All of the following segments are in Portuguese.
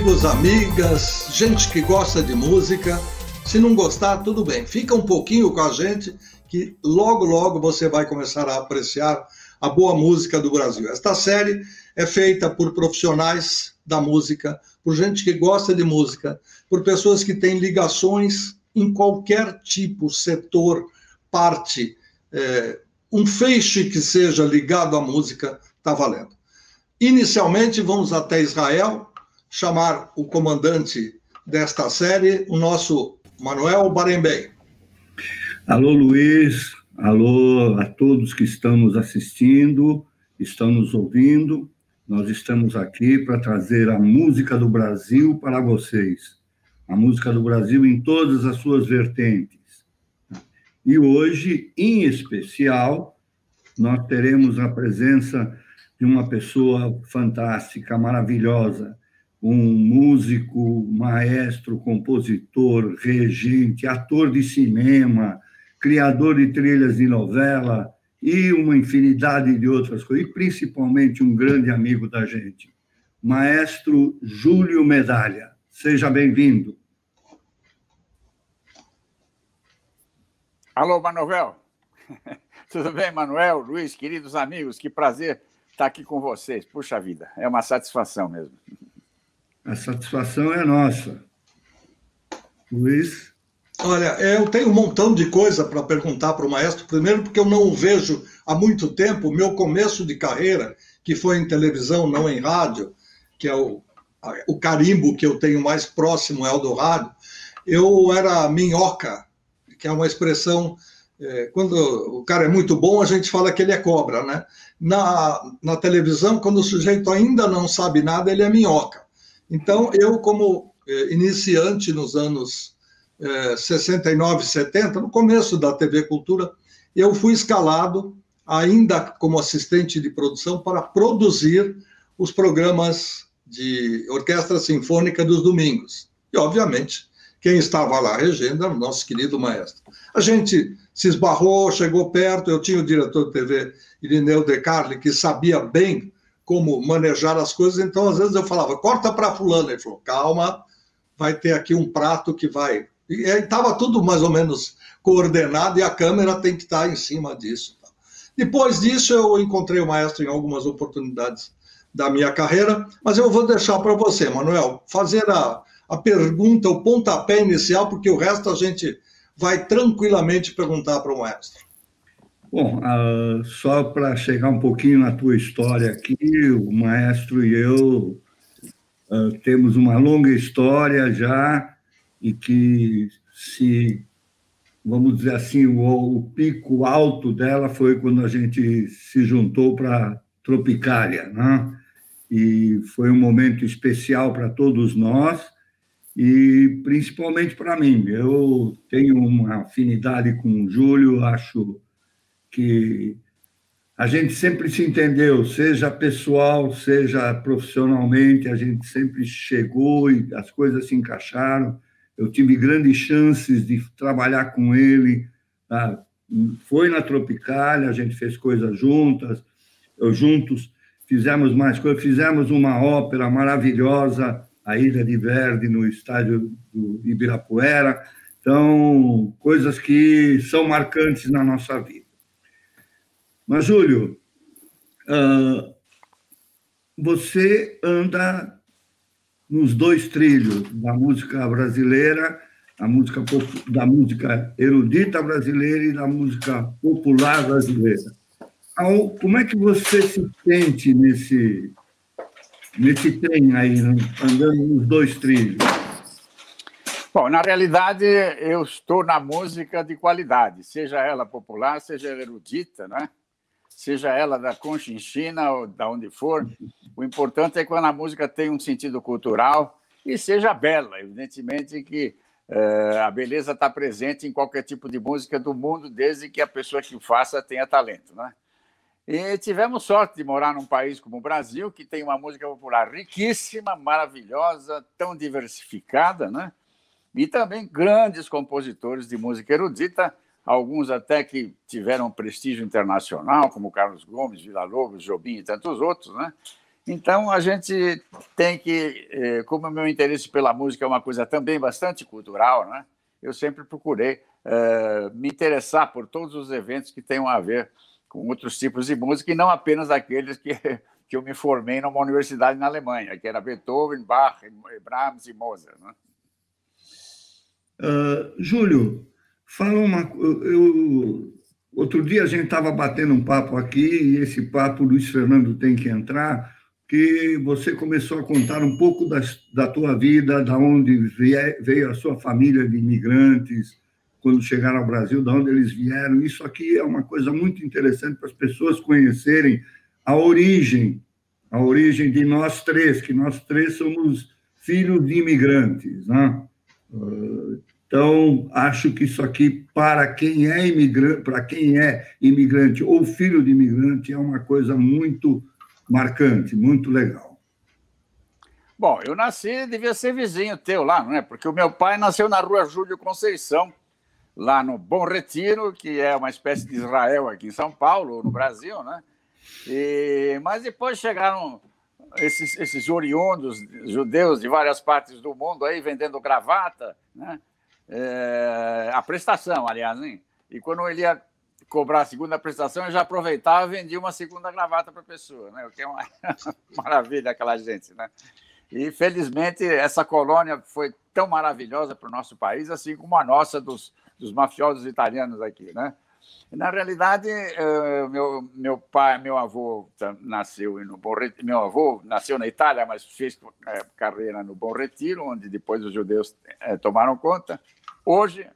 amigos, amigas, gente que gosta de música. Se não gostar, tudo bem. Fica um pouquinho com a gente que logo você vai começar a apreciar a boa música do Brasil. Esta série é feita por profissionais da música, por gente que gosta de música, por pessoas que têm ligações em qualquer tipo, setor, parte, um feixe que seja ligado à música, está valendo. Inicialmente, vamos até Israel, chamar o comandante desta série, o nosso Manuel Barenboim. Alô, Luiz. Alô a todos que estão nos assistindo, estão nos ouvindo. Nós estamos aqui para trazer a música do Brasil para vocês. A música do Brasil em todas as suas vertentes. E hoje, em especial, nós teremos a presença de uma pessoa fantástica, maravilhosa, um músico, maestro, compositor, regente, ator de cinema, criador de trilhas de novela e uma infinidade de outras coisas, e principalmente um grande amigo da gente, maestro Júlio Medalha. Seja bem-vindo. Alô, Manuel. Tudo bem, Manuel, Luiz, queridos amigos? Que prazer estar aqui com vocês. Puxa vida, é uma satisfação mesmo. A satisfação é nossa. Luiz? Olha, eu tenho um montão de coisa para perguntar para o maestro. Primeiro, porque eu não o vejo há muito tempo. Meu começo de carreira, que foi em televisão, não em rádio, que é o carimbo que eu tenho mais próximo é o do rádio, eu era minhoca, que é uma expressão... quando o cara é muito bom, a gente fala que ele é cobra, né? Na televisão, quando o sujeito ainda não sabe nada, ele é minhoca. Então, eu, como iniciante nos anos 69, 70, no começo da TV Cultura, eu fui escalado, ainda como assistente de produção, para produzir os programas de orquestra sinfônica dos domingos. E, obviamente, quem estava lá regendo era o nosso querido maestro. A gente se esbarrou, chegou perto, eu tinha o diretor de TV, Irineu De Carli, que sabia bem como manejar as coisas, então às vezes eu falava, corta para fulano, ele falou, calma, vai ter aqui um prato que vai... E estava tudo mais ou menos coordenado e a câmera tem que estar em cima disso. Depois disso eu encontrei o maestro em algumas oportunidades da minha carreira, mas eu vou deixar para você, Manuel, fazer a pergunta, o pontapé inicial, porque o resto a gente vai tranquilamente perguntar para o maestro. Bom, só para chegar um pouquinho na tua história aqui, o maestro e eu temos uma longa história já, e que, vamos dizer assim, o pico alto dela foi quando a gente se juntou para Tropicália, né? E foi um momento especial para todos nós, e principalmente para mim. Eu tenho uma afinidade com o Júlio, acho que a gente sempre se entendeu, seja pessoal, seja profissionalmente, a gente sempre chegou e as coisas se encaixaram. Eu tive grandes chances de trabalhar com ele, tá? Foi na Tropicália, a gente fez coisas juntos, fizemos mais coisas, fizemos uma ópera maravilhosa, A Ilha de Verdi, no estádio do Ibirapuera. Então, coisas que são marcantes na nossa vida. Mas, Júlio, você anda nos dois trilhos da música brasileira, da música erudita brasileira e da música popular brasileira. Como é que você se sente nesse trem aí, andando nos dois trilhos? Bom, na realidade, eu estou na música de qualidade, seja ela popular, seja ela erudita, né? Seja ela da Conchinchina ou da onde for. O importante é quando a música tem um sentido cultural e seja bela. Evidentemente que a beleza está presente em qualquer tipo de música do mundo, desde que a pessoa que o faça tenha talento, né? E tivemos sorte de morar num país como o Brasil, que tem uma música popular riquíssima, maravilhosa, tão diversificada, né? E também grandes compositores de música erudita, alguns até que tiveram prestígio internacional, como Carlos Gomes, Villa-Lobos, Jobim e tantos outros, né? Então, a gente tem que, como o meu interesse pela música é uma coisa também bastante cultural, né? Eu sempre procurei me interessar por todos os eventos que tenham a ver com outros tipos de música e não apenas aqueles que eu me formei numa universidade na Alemanha, que era Beethoven, Bach, Brahms e Mozart, né? Júlio, fala outro dia a gente estava batendo um papo aqui, e esse papo o Luiz Fernando tem que entrar, que você começou a contar um pouco da tua vida, da onde veio a sua família de imigrantes, quando chegaram ao Brasil, de onde eles vieram. Isso aqui é uma coisa muito interessante para as pessoas conhecerem a origem de nós três, que nós três somos filhos de imigrantes, né? Então, acho que isso aqui, para quem é imigrante ou filho de imigrante, é uma coisa muito marcante, muito legal. Bom, eu nasci, devia ser vizinho teu lá, não é? Porque o meu pai nasceu na rua Júlio Conceição, lá no Bom Retiro, que é uma espécie de Israel aqui em São Paulo, no Brasil, né? Mas depois chegaram esses oriundos judeus de várias partes do mundo aí vendendo gravata, né? A prestação, aliás, hein? E quando ele ia cobrar a segunda prestação, eu já aproveitava e vendia uma segunda gravata para a pessoa, né? O que é uma maravilha aquela gente, né? E, felizmente, essa colônia foi tão maravilhosa para o nosso país, assim como a nossa dos mafiosos italianos aqui, né? Na realidade, meu avô nasceu no Bom Retiro. Meu avô nasceu na Itália, mas fez carreira no Bom Retiro, onde depois os judeus tomaram conta. Hoje,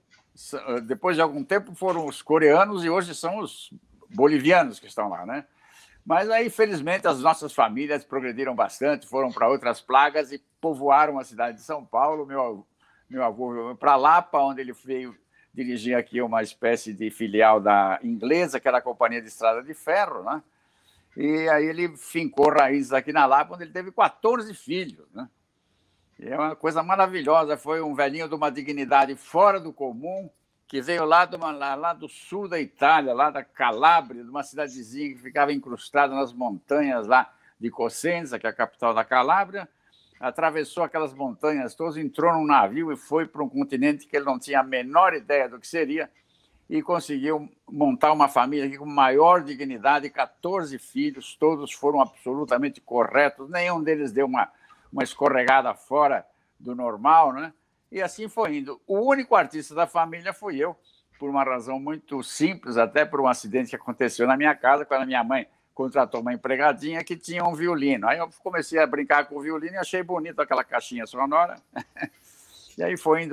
depois de algum tempo, foram os coreanos e hoje são os bolivianos que estão lá, né? Mas aí, felizmente, as nossas famílias progrediram bastante, foram para outras plagas e povoaram a cidade de São Paulo. Meu avô veio para Lapa, onde ele veio dirigir aqui uma espécie de filial da inglesa, que era a Companhia de Estrada de Ferro, né? E aí ele fincou raízes aqui na Lapa, onde ele teve 14 filhos, né? E é uma coisa maravilhosa, foi um velhinho de uma dignidade fora do comum, que veio lá do sul da Itália, lá da Calábria, de uma cidadezinha que ficava incrustada nas montanhas lá de Cosenza, que é a capital da Calábria, atravessou aquelas montanhas todas, entrou num navio e foi para um continente que ele não tinha a menor ideia do que seria e conseguiu montar uma família aqui com maior dignidade, 14 filhos, todos foram absolutamente corretos, nenhum deles deu uma escorregada fora do normal, né? E assim foi indo. O único artista da família fui eu, por uma razão muito simples, até por um acidente que aconteceu na minha casa, quando a minha mãe contratou uma empregadinha que tinha um violino. Aí eu comecei a brincar com o violino e achei bonito aquela caixinha sonora. E aí fui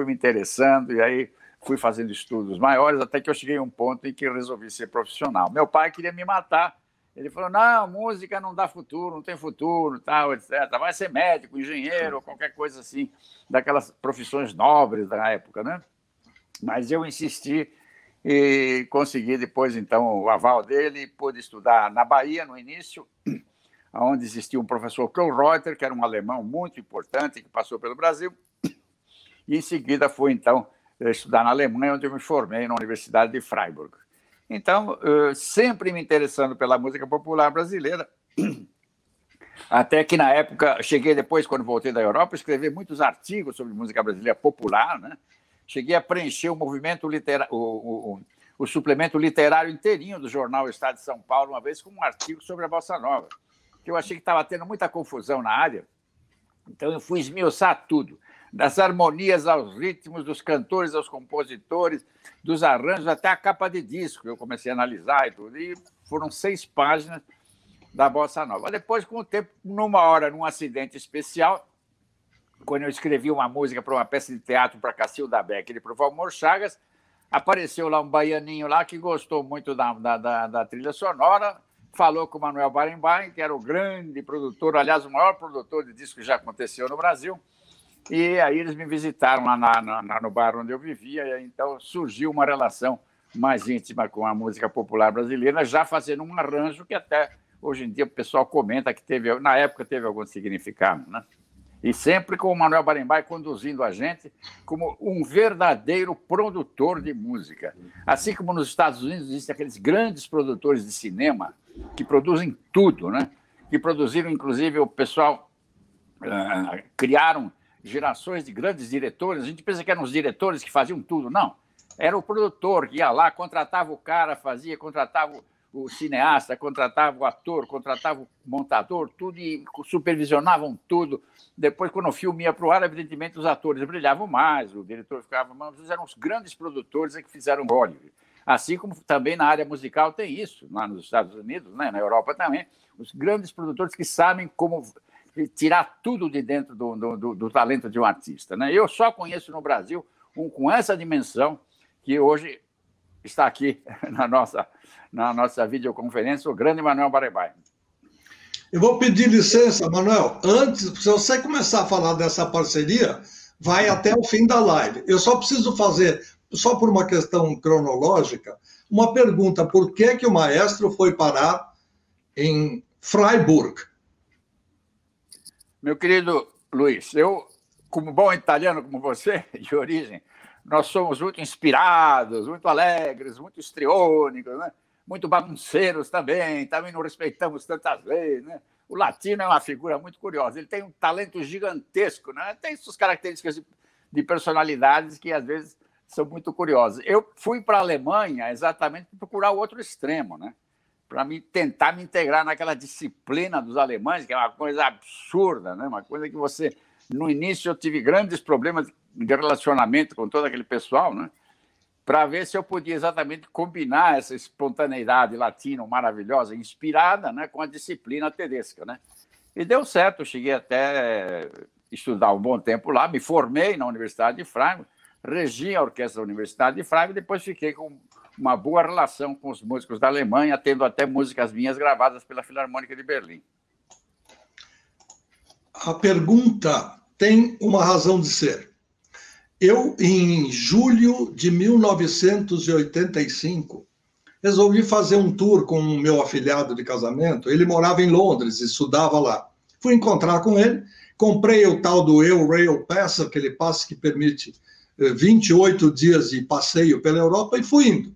me interessando, e aí fui fazendo estudos maiores, até que eu cheguei a um ponto em que resolvi ser profissional. Meu pai queria me matar. Ele falou, não, música não dá futuro, não tem futuro, tal, etc. Vai ser médico, engenheiro, qualquer coisa assim, daquelas profissões nobres da época, né? Mas eu insisti e consegui depois, então, o aval dele e pude estudar na Bahia, no início, onde existia um professor Kohlreuter, que era um alemão muito importante, que passou pelo Brasil, e em seguida fui, então, estudar na Alemanha, onde eu me formei na Universidade de Freiburg. Então, sempre me interessando pela música popular brasileira, até que, na época, cheguei depois, quando voltei da Europa, a escrever muitos artigos sobre música brasileira popular, né? Cheguei a preencher o movimento o suplemento literário inteirinho do jornal Estado de São Paulo, uma vez com um artigo sobre a Bossa Nova, que eu achei que estava tendo muita confusão na área. Então, eu fui esmiuçar tudo, das harmonias aos ritmos, dos cantores aos compositores, dos arranjos, até a capa de disco. Eu comecei a analisar e tudo, e foram 6 páginas da Bossa Nova. Depois, com o tempo, numa hora, num acidente especial, quando eu escrevi uma música para uma peça de teatro para Cacilda Becker e para o Valmor Chagas, apareceu lá um baianinho lá que gostou muito da trilha sonora, falou com o Manuel Barenboim, que era o grande produtor, aliás, o maior produtor de disco que já aconteceu no Brasil, e aí eles me visitaram lá no bar onde eu vivia, e aí, então surgiu uma relação mais íntima com a música popular brasileira, já fazendo um arranjo que até hoje em dia o pessoal comenta que na época teve algum significado, né? E sempre com o Manuel Barenboim conduzindo a gente como um verdadeiro produtor de música. Assim como nos Estados Unidos existem aqueles grandes produtores de cinema que produzem tudo, né? que produziram, inclusive, o pessoal criaram gerações de grandes diretores. A gente pensa que eram os diretores que faziam tudo. Não. Era o produtor que ia lá, contratava o cara, contratava o cineasta, contratava o ator, contratava o montador, tudo, e supervisionavam tudo. Depois, quando o filme ia para o ar, evidentemente, os atores brilhavam mais, o diretor ficava mais... Eles eram os grandes produtores que fizeram Hollywood. Assim como também na área musical tem isso, lá nos Estados Unidos, né? Na Europa também. Os grandes produtores que sabem como tirar tudo de dentro do talento de um artista, né? Eu só conheço no Brasil um com essa dimensão, que hoje está aqui na nossa videoconferência, o grande Manuel Barabai. Eu vou pedir licença, Manuel. Antes, se você começar a falar dessa parceria, vai até o fim da live. Eu só preciso fazer, só por uma questão cronológica, uma pergunta. Por que o maestro foi parar em Freiburg? Meu querido Luiz, eu, como bom italiano como você, de origem, nós somos muito inspirados, muito alegres, muito histriônicos, né? Muito bagunceiros também não respeitamos tantas leis, né? O latino é uma figura muito curiosa, ele tem um talento gigantesco, né? Tem suas características de personalidades que, às vezes, são muito curiosas. Eu fui para a Alemanha exatamente para procurar o outro extremo, né? Para tentar me integrar naquela disciplina dos alemães, que é uma coisa absurda, né? Uma coisa que você... No início, eu tive grandes problemas de relacionamento com todo aquele pessoal, né? Para ver se eu podia exatamente combinar essa espontaneidade latina maravilhosa, inspirada, né, com a disciplina tedesca, né? E deu certo, eu cheguei até estudar um bom tempo lá, me formei na Universidade de Freiburg, regi a orquestra da Universidade de Freiburg, depois fiquei com uma boa relação com os músicos da Alemanha, tendo até músicas minhas gravadas pela Filarmônica de Berlim. A pergunta tem uma razão de ser. Eu, em julho de 1985, resolvi fazer um tour com o meu afilhado de casamento. Ele morava em Londres e estudava lá. Fui encontrar com ele, comprei o tal do Eurail Pass, aquele passe que permite 28 dias de passeio pela Europa, e fui indo.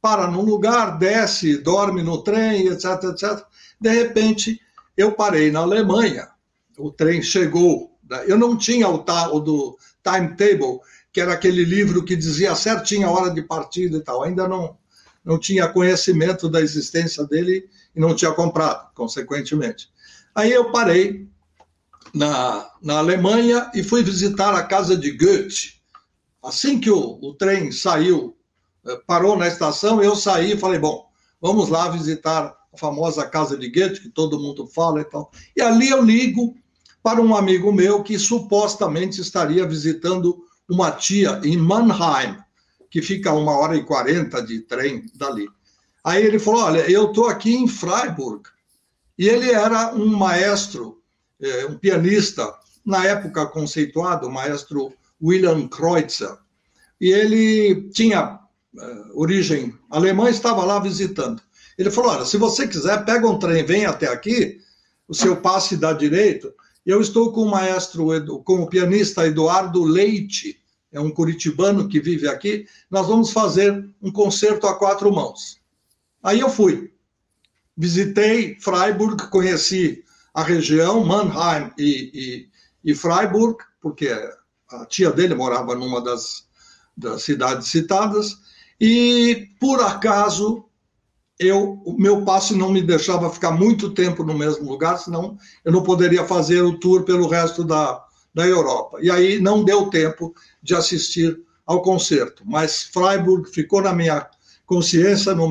Para num lugar, desce, dorme no trem, etc, etc. De repente, eu parei na Alemanha. O trem chegou. Eu não tinha o do timetable, que era aquele livro que dizia certinho a hora de partida e tal. Ainda não tinha conhecimento da existência dele e não tinha comprado, consequentemente. Aí eu parei na Alemanha e fui visitar a casa de Goethe. Assim que o trem saiu, parou na estação, eu saí e falei, bom, vamos lá visitar a famosa casa de Goethe, que todo mundo fala e tal. E ali eu ligo para um amigo meu que supostamente estaria visitando uma tia em Mannheim, que fica a 1h40 de trem dali. Aí ele falou, olha, eu estou aqui em Freiburg. E ele era um maestro, um pianista, na época conceituado, o maestro Wilhelm Kreutzer. E ele tinha origem alemã, estava lá visitando. Ele falou, olha, se você quiser, pega um trem, vem até aqui, o seu passe dá direito. Eu estou com o maestro, com o pianista Eduardo Leite, é um curitibano que vive aqui, nós vamos fazer um concerto a 4 mãos. Aí eu fui, visitei Freiburg, conheci a região, Mannheim e Freiburg, porque a tia dele morava numa das cidades citadas, e por acaso o meu passe não me deixava ficar muito tempo no mesmo lugar, senão eu não poderia fazer o tour pelo resto da Europa. E aí não deu tempo de assistir ao concerto. Mas Freiburg ficou na minha consciência, na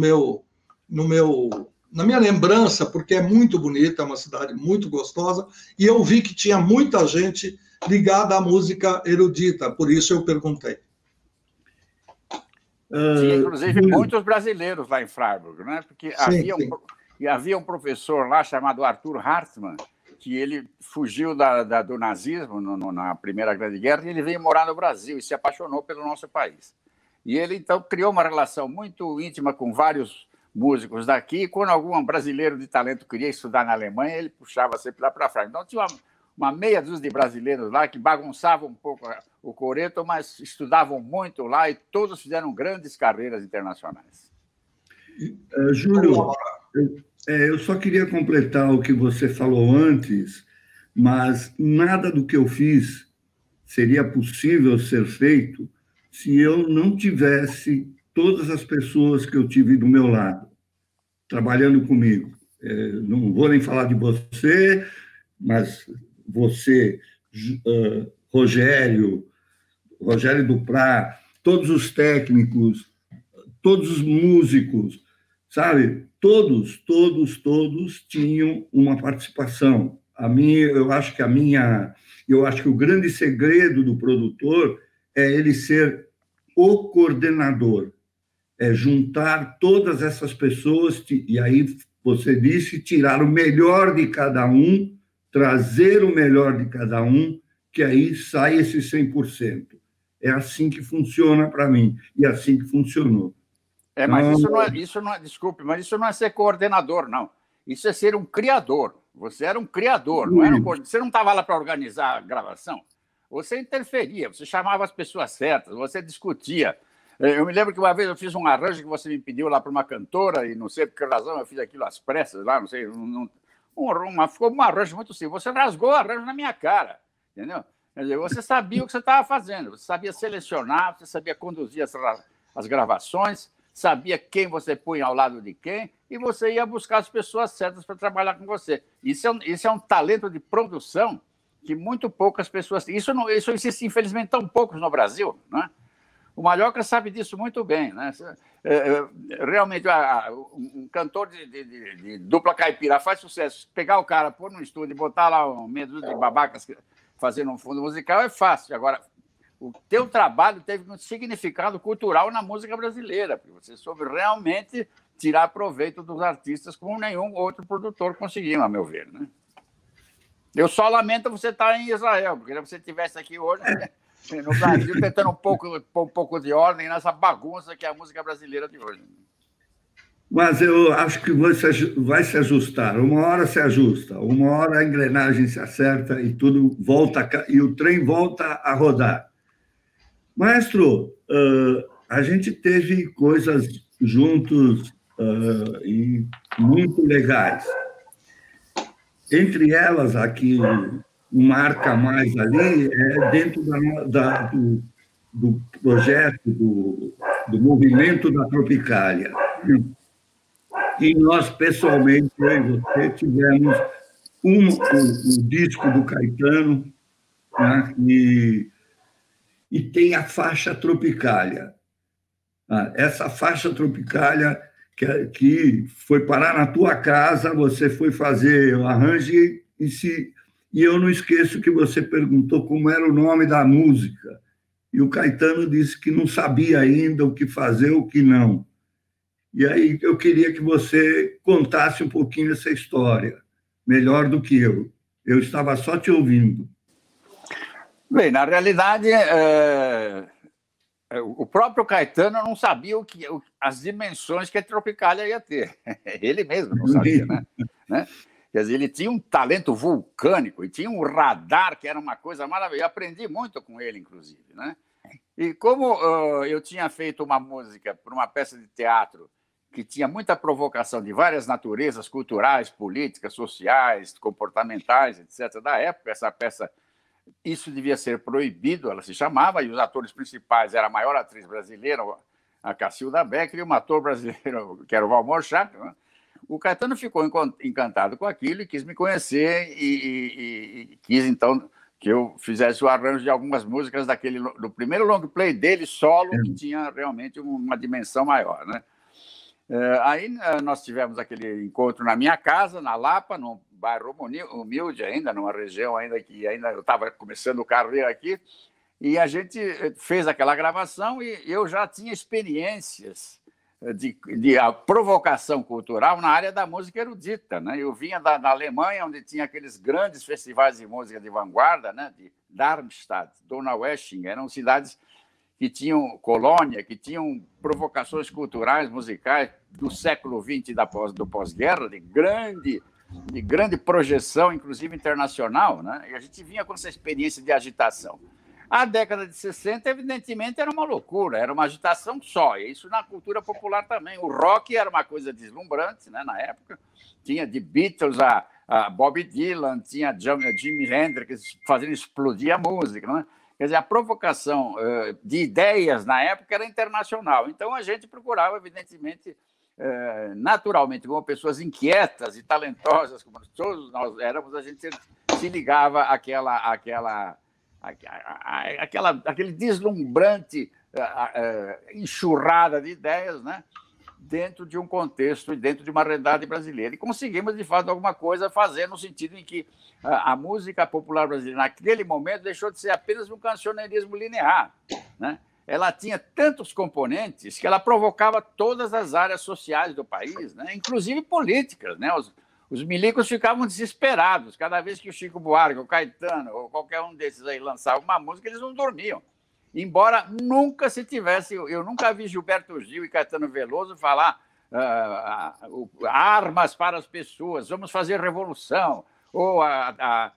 minha lembrança, porque é muito bonita, é uma cidade muito gostosa, e eu vi que tinha muita gente ligada à música erudita, por isso eu perguntei. Tinha, inclusive, muitos brasileiros lá em Freiburg, né? Porque havia um professor lá chamado Arthur Hartmann, que ele fugiu do nazismo na Primeira Grande Guerra e ele veio morar no Brasil e se apaixonou pelo nosso país. E ele, então, criou uma relação muito íntima com vários músicos daqui, e quando algum brasileiro de talento queria estudar na Alemanha, ele puxava sempre lá para Freiburg. Então, tinha uma meia dúzia de brasileiros lá que bagunçavam um pouco o coreto, mas estudavam muito lá e todos fizeram grandes carreiras internacionais. Júlio, Eu só queria completar o que você falou antes, mas nada do que eu fiz seria possível ser feito se eu não tivesse todas as pessoas que eu tive do meu lado, trabalhando comigo. Não vou nem falar de você, mas você, Rogério Duprá, todos os técnicos, todos os músicos, sabe? Todos tinham uma participação. Eu acho que o grande segredo do produtor é ele ser o coordenador, é juntar todas essas pessoas, e aí você disse, tirar o melhor de cada um, trazer o melhor de cada um, que aí sai esse 100%. É assim que funciona para mim, e é assim que funcionou. Mas isso não é, desculpe, mas isso não é ser coordenador, não. Isso é ser um criador. Você era um criador, não era um coordenador. Você não estava lá para organizar a gravação. Você interferia, você chamava as pessoas certas, você discutia. Eu me lembro que uma vez eu fiz um arranjo que você me pediu lá para uma cantora, e não sei por que razão eu fiz aquilo às pressas lá, não sei. Ficou um arranjo muito simples. Você rasgou o arranjo na minha cara, entendeu? Quer dizer, você sabia o que você estava fazendo, você sabia selecionar, você sabia conduzir as gravações, sabia quem você punha ao lado de quem, e você ia buscar as pessoas certas para trabalhar com você. Isso é um talento de produção que muito poucas pessoas têm. Isso existe, infelizmente, tão poucos no Brasil, né? O Malhoca sabe disso muito bem, né? Realmente, um cantor de dupla caipira faz sucesso. Pegar o cara, pôr no estúdio e botar lá um medo de babacas fazendo um fundo musical é fácil. Agora, o teu trabalho teve um significado cultural na música brasileira, porque você soube realmente tirar proveito dos artistas como nenhum outro produtor conseguiu, a meu ver, né? Eu só lamento você estar em Israel, porque se você estivesse aqui hoje, no Brasil, tentando um pouco de ordem nessa bagunça que é a música brasileira de hoje. Mas eu acho que vai se ajustar. Uma hora se ajusta, uma hora a engrenagem se acerta e tudo volta, e o trem volta a rodar. Maestro, a gente teve coisas juntos e muito legais. Entre elas, aqui, marca mais ali, é dentro do projeto, do movimento da Tropicália. E nós, pessoalmente, eu e você, tivemos o disco do Caetano, né, e tem a faixa Tropicália. Essa faixa Tropicália que foi parar na tua casa, você foi fazer o arranjo e eu não esqueço que você perguntou como era o nome da música. E o Caetano disse que não sabia ainda o que fazer, o que não. E aí eu queria que você contasse um pouquinho essa história, melhor do que eu. Eu estava só te ouvindo. Bem, na realidade, o próprio Caetano não sabia as dimensões que a Tropicália ia ter. Ele mesmo não sabia, né? Quer dizer, ele tinha um talento vulcânico e tinha um radar que era uma coisa maravilhosa. Eu aprendi muito com ele, inclusive, né? E como eu tinha feito uma música para uma peça de teatro que tinha muita provocação de várias naturezas culturais, políticas, sociais, comportamentais, etc., da época, essa peça, isso devia ser proibido, ela se chamava, e os atores principais eram a maior atriz brasileira, a Cacilda Becker, e um ator brasileiro, que era o Valmor Chato, né? O Caetano ficou encantado com aquilo e quis me conhecer e quis, então, que eu fizesse o arranjo de algumas músicas do primeiro long play dele, solo, que tinha realmente uma dimensão maior, né? Aí nós tivemos aquele encontro na minha casa, na Lapa, num bairro humilde ainda, numa região ainda que ainda eu estava começando carreira aqui, e a gente fez aquela gravação e eu já tinha experiências de provocação cultural na área da música erudita, né? Eu vinha da Alemanha, onde tinha aqueles grandes festivais de música de vanguarda, né? De Darmstadt, Donaueschingen, eram cidades que tinham colônia, que tinham provocações culturais, musicais do século XX e do pós-guerra, de grande projeção, inclusive internacional, né? E a gente vinha com essa experiência de agitação. A década de 60, evidentemente, era uma loucura, era uma agitação só. E isso na cultura popular também. O rock era uma coisa deslumbrante, né, na época. Tinha de Beatles a Bob Dylan, tinha Jimi Hendrix fazendo explodir a música. Né? Quer dizer, a provocação de ideias na época era internacional. Então, a gente procurava, evidentemente, naturalmente, como pessoas inquietas e talentosas, como todos nós éramos, a gente se ligava aquele deslumbrante enxurrada de ideias, né? Dentro de um contexto e dentro de uma realidade brasileira. E conseguimos, de fato, alguma coisa fazer no sentido em que a música popular brasileira, naquele momento, deixou de ser apenas um cancioneirismo linear, né? Ela tinha tantos componentes que ela provocava todas as áreas sociais do país, né? Inclusive políticas, né? Os milicos ficavam desesperados. Cada vez que o Chico Buarque, o Caetano, ou qualquer um desses aí lançava uma música, eles não dormiam. Embora nunca se tivesse... Eu nunca vi Gilberto Gil e Caetano Veloso falar armas para as pessoas, vamos fazer revolução, ou a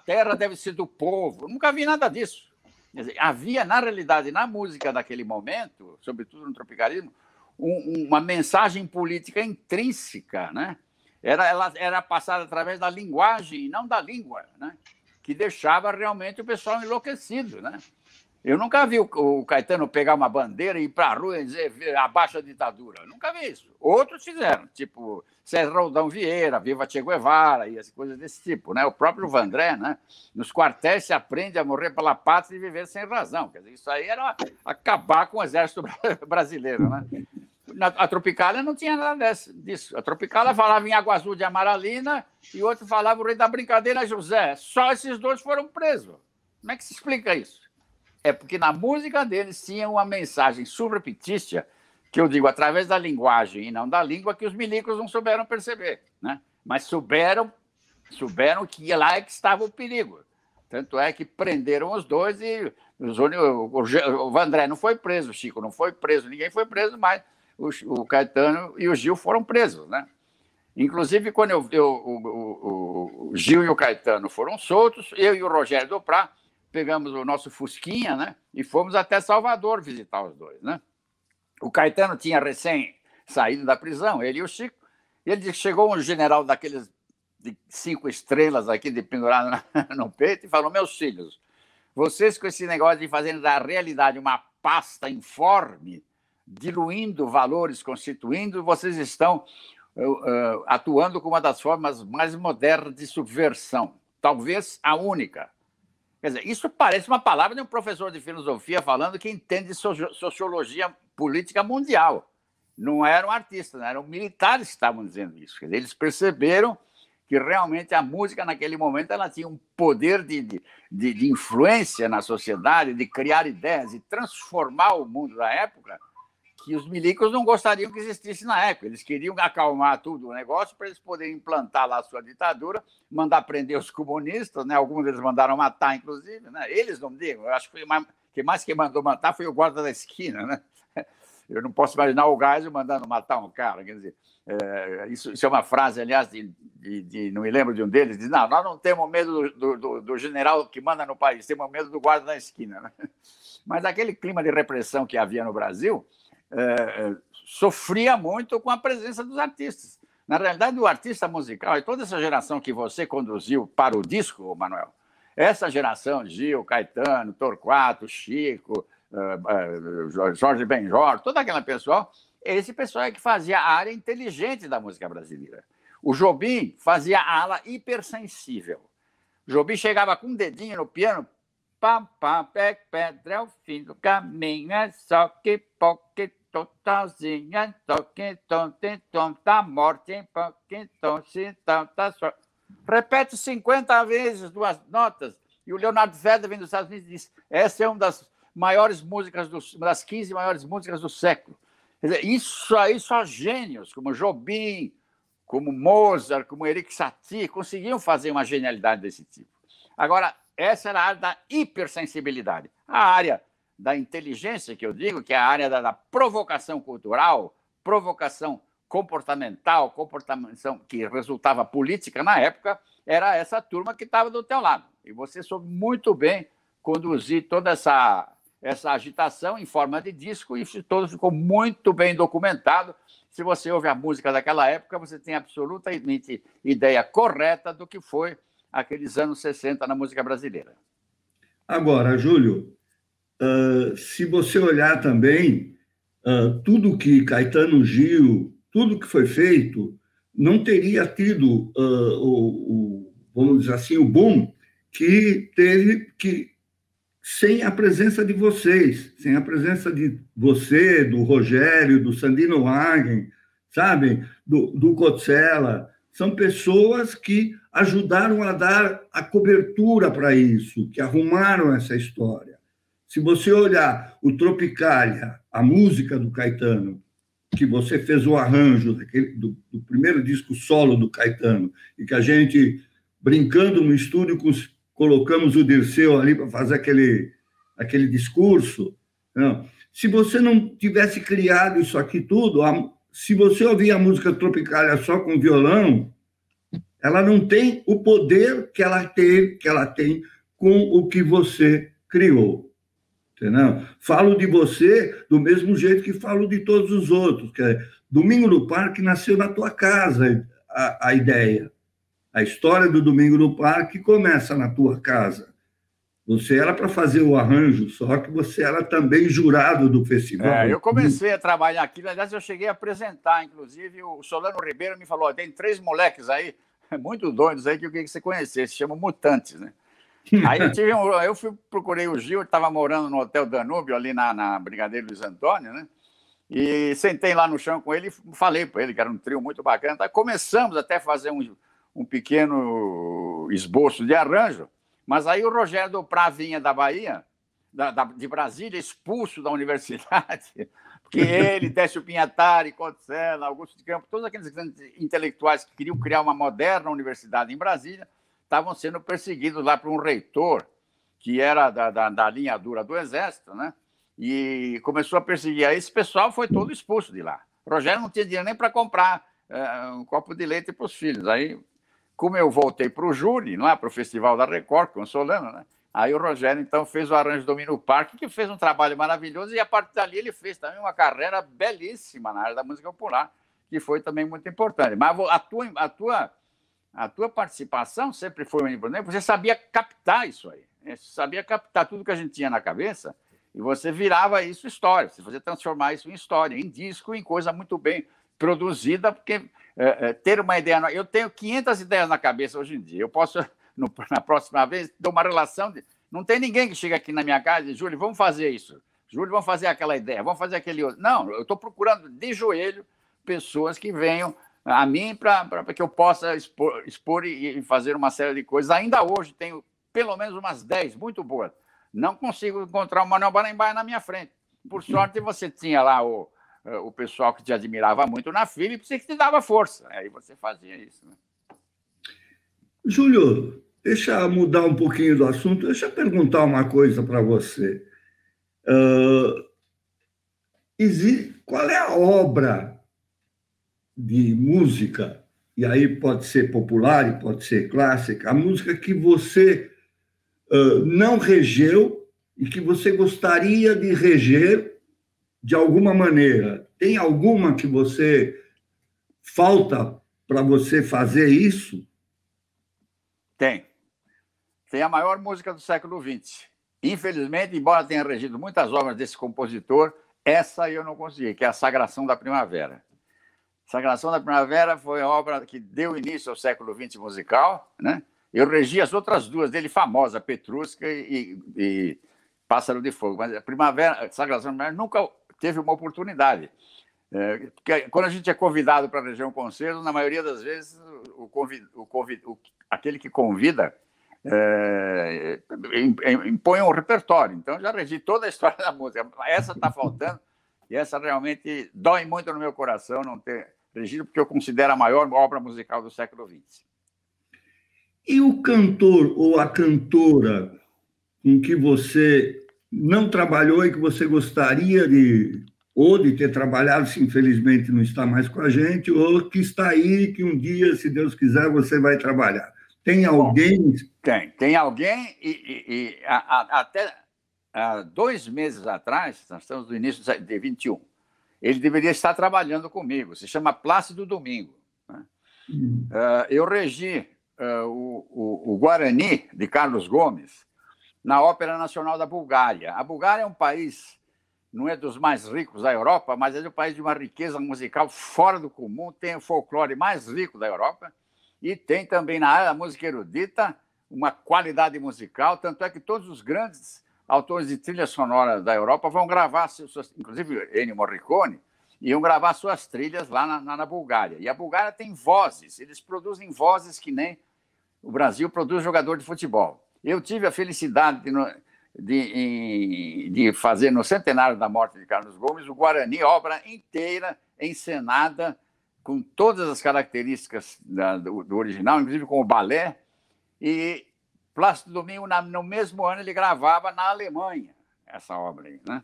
terra deve ser do povo. Nunca vi nada disso. Quer dizer, havia, na realidade, na música daquele momento, sobretudo no tropicalismo, uma mensagem política intrínseca, né? Ela era passada através da linguagem e não da língua, né? Que deixava realmente o pessoal enlouquecido, né? Eu nunca vi o Caetano pegar uma bandeira e ir para a rua e dizer abaixa a ditadura. Eu nunca vi isso. Outros fizeram, tipo César Roldão Vieira, Viva Che Guevara e as coisas desse tipo, né? O próprio Vandré, né? Nos quartéis se aprende a morrer pela pátria e viver sem razão. Quer dizer, isso aí era acabar com o exército brasileiro, né? A Tropicália não tinha nada disso. A Tropicália falava em Água Azul de Amaralina e o outro falava o rei da brincadeira José. Só esses dois foram presos. Como é que se explica isso? É porque na música deles tinha uma mensagem subreptícia, que eu digo, através da linguagem e não da língua, que os milicos não souberam perceber, né? Mas souberam que lá é que estava o perigo. Tanto é que prenderam os dois e o Vandré não foi preso, o Chico não foi preso, ninguém foi preso, mas o Caetano e o Gil foram presos, né? Inclusive, quando o Gil e o Caetano foram soltos, eu e o Rogério Doprat pegamos o nosso Fusquinha, né, e fomos até Salvador visitar os dois, né? O Caetano tinha recém saído da prisão, ele e o Chico, e ele chegou um general daqueles de 5 estrelas aqui de pendurado no peito e falou: meus filhos, vocês com esse negócio de fazerem da realidade uma pasta informe, diluindo valores, constituindo, vocês estão atuando com uma das formas mais modernas de subversão, talvez a única. Quer dizer, isso parece uma palavra de um professor de filosofia falando que entende sociologia política mundial. Não eram artistas, eram militares que estavam dizendo isso. Quer dizer, eles perceberam que realmente a música, naquele momento, ela tinha um poder de influência na sociedade, de criar ideias e transformar o mundo da época, que os milicos não gostariam que existisse na época. Eles queriam acalmar tudo o negócio para eles poderem implantar lá a sua ditadura, mandar prender os comunistas, né? Alguns deles mandaram matar, inclusive, né? Eles não digam, eu acho que quem mandou matar foi o guarda da esquina, né? Eu não posso imaginar o Geisel mandando matar um cara, quer dizer, isso é uma frase, aliás, não me lembro de um deles, diz: não, nós não temos medo do general que manda no país, temos medo do guarda da esquina, né? Mas aquele clima de repressão que havia no Brasil sofria muito com a presença dos artistas. Na realidade, o artista musical, e toda essa geração que você conduziu para o disco, Manuel, essa geração, Gil, Caetano, Torquato, Chico, Jorge Benjor, todo aquele pessoal, esse pessoal é que fazia a área inteligente da música brasileira. O Jobim fazia a ala hipersensível. O Jobim chegava com um dedinho no piano, pam, pam, pedra é o fim do caminho, é só que pouque, totalzinha, toque, tonte, tonta, morte, pouque, tonte, tonta, só. Repete 50 vezes duas notas, e o Leonardo Feather, vindo dos Estados Unidos, diz: essa é uma das maiores músicas, uma das 15 maiores músicas do século. Quer dizer, isso aí só gênios, como Jobim, como Mozart, como Erik Satie, conseguiam fazer uma genialidade desse tipo. Agora, essa era a área da hipersensibilidade. A área da inteligência, que eu digo, que é a área da provocação cultural, provocação comportamental, comportação que resultava política na época, era essa turma que estava do teu lado. E você soube muito bem conduzir toda essa agitação em forma de disco, e isso todo ficou muito bem documentado. Se você ouve a música daquela época, você tem absolutamente ideia correta do que foi aqueles anos 60 na música brasileira. Agora, Júlio, se você olhar também, tudo que Caetano Gil, tudo que foi feito, não teria tido, vamos dizer assim, o boom que teve sem a presença de vocês, sem a presença de você, do Rogério, do Sandino Hagen, sabe? Do Cotzella. São pessoas que ajudaram a dar a cobertura para isso, que arrumaram essa história. Se você olhar o Tropicália, a música do Caetano, que você fez o arranjo do primeiro disco solo do Caetano, e que a gente, brincando no estúdio, colocamos o Dirceu ali para fazer aquele discurso. Não. Se você não tivesse criado isso aqui tudo, se você ouvir a música Tropicália só com violão, ela não tem o poder que ela tem com o que você criou. Entendeu? Falo de você do mesmo jeito que falo de todos os outros. Que é, Domingo no Parque nasceu na tua casa, a ideia. A história do Domingo no Parque começa na tua casa. Você era para fazer o arranjo, só que você era também jurado do festival. Eu comecei a trabalhar aqui, aliás, eu cheguei a apresentar, inclusive, o Solano Ribeiro me falou, tem 3 moleques aí, muito doidos aí, que eu queria que você conhecesse, se chamam Mutantes, né? Aí eu procurei o Gil, ele estava morando no Hotel Danúbio, ali na Brigadeiro Luiz Antônio, né? E sentei lá no chão com ele e falei para ele que era um trio muito bacana. Tá? Começamos até a fazer um pequeno esboço de arranjo, mas aí o Rogério Duprat vinha da Bahia, de Brasília, expulso da universidade, porque ele, Décio Pinhatari, Cotzella, Augusto de Campos, todos aqueles grandes intelectuais que queriam criar uma moderna universidade em Brasília, estavam sendo perseguidos lá por um reitor que era da linha dura do Exército, né? E começou a perseguir. Aí esse pessoal foi todo expulso de lá. O Rogério não tinha dinheiro nem para comprar um copo de leite para os filhos. Aí, como eu voltei para o Júri, não é? Para o Festival da Record, com o Solano, né? Aí o Rogério, então, fez o arranjo do Domingo no Parque, que fez um trabalho maravilhoso, e a partir dali ele fez também uma carreira belíssima na área da música popular, que foi também muito importante. Mas a tua participação sempre foi muito importante, você sabia captar isso aí, né? Você sabia captar tudo que a gente tinha na cabeça e você virava isso história, você fazia transformar isso em história, em disco, em coisa muito bem produzida, porque ter uma ideia... Eu tenho 500 ideias na cabeça hoje em dia, eu posso, na próxima vez, dar uma relação de... Não tem ninguém que chega aqui na minha casa e diz, Júlio, vamos fazer isso, Júlio, vamos fazer aquela ideia, vamos fazer aquele outro. Não, eu estou procurando de joelho pessoas que venham a mim para que eu possa expor e fazer uma série de coisas. Ainda hoje tenho pelo menos umas 10 muito boas. Não consigo encontrar o Manuel Barenbaia na minha frente. Por sorte, você tinha lá o pessoal que te admirava muito na Philips e que te dava força. Aí você fazia isso. Né? Júlio, deixa eu mudar um pouquinho do assunto. Deixa eu perguntar uma coisa para você. Qual é a obra de música, e aí pode ser popular e pode ser clássica, a música que você não regeu e que você gostaria de reger de alguma maneira? Tem alguma que você falta para você fazer isso? Tem. Tem a maior música do século XX. Infelizmente, embora tenha regido muitas obras desse compositor, essa eu não consegui, que é a Sagração da Primavera. Sagração da Primavera foi a obra que deu início ao século XX musical, né? Eu regi as outras duas dele, famosa, Petrusca e Pássaro de Fogo. Mas a Primavera, Sagração da Primavera nunca teve uma oportunidade. Porque quando a gente é convidado para reger um concerto, na maioria das vezes, aquele que convida impõe um repertório. Então, já regi toda a história da música. Essa está faltando, e essa realmente dói muito no meu coração não ter regido, porque eu considero a maior obra musical do século XX. E o cantor ou a cantora com que você não trabalhou e que você gostaria de ter trabalhado, se infelizmente não está mais com a gente, ou que está aí, que um dia, se Deus quiser, você vai trabalhar? Tem alguém? Bom, tem alguém até 2 meses atrás, nós estamos no início de 21, ele deveria estar trabalhando comigo, se chama Plácido Domingo. Né? Eu regi o Guarani, de Carlos Gomes, na Ópera Nacional da Bulgária. A Bulgária é um país, não é dos mais ricos da Europa, mas é um país de uma riqueza musical fora do comum, tem o folclore mais rico da Europa e tem também na área da música erudita uma qualidade musical, tanto é que todos os grandes autores de trilha sonora da Europa vão gravar, inclusive Ennio Morricone, iam gravar suas trilhas lá na Bulgária. E a Bulgária tem vozes, eles produzem vozes que nem o Brasil produz jogador de futebol. Eu tive a felicidade de fazer, no centenário da morte de Carlos Gomes, o Guarani, obra inteira, encenada, com todas as características do original, inclusive com o balé. E Plácido Domingo, no mesmo ano, ele gravava na Alemanha essa obra aí, né?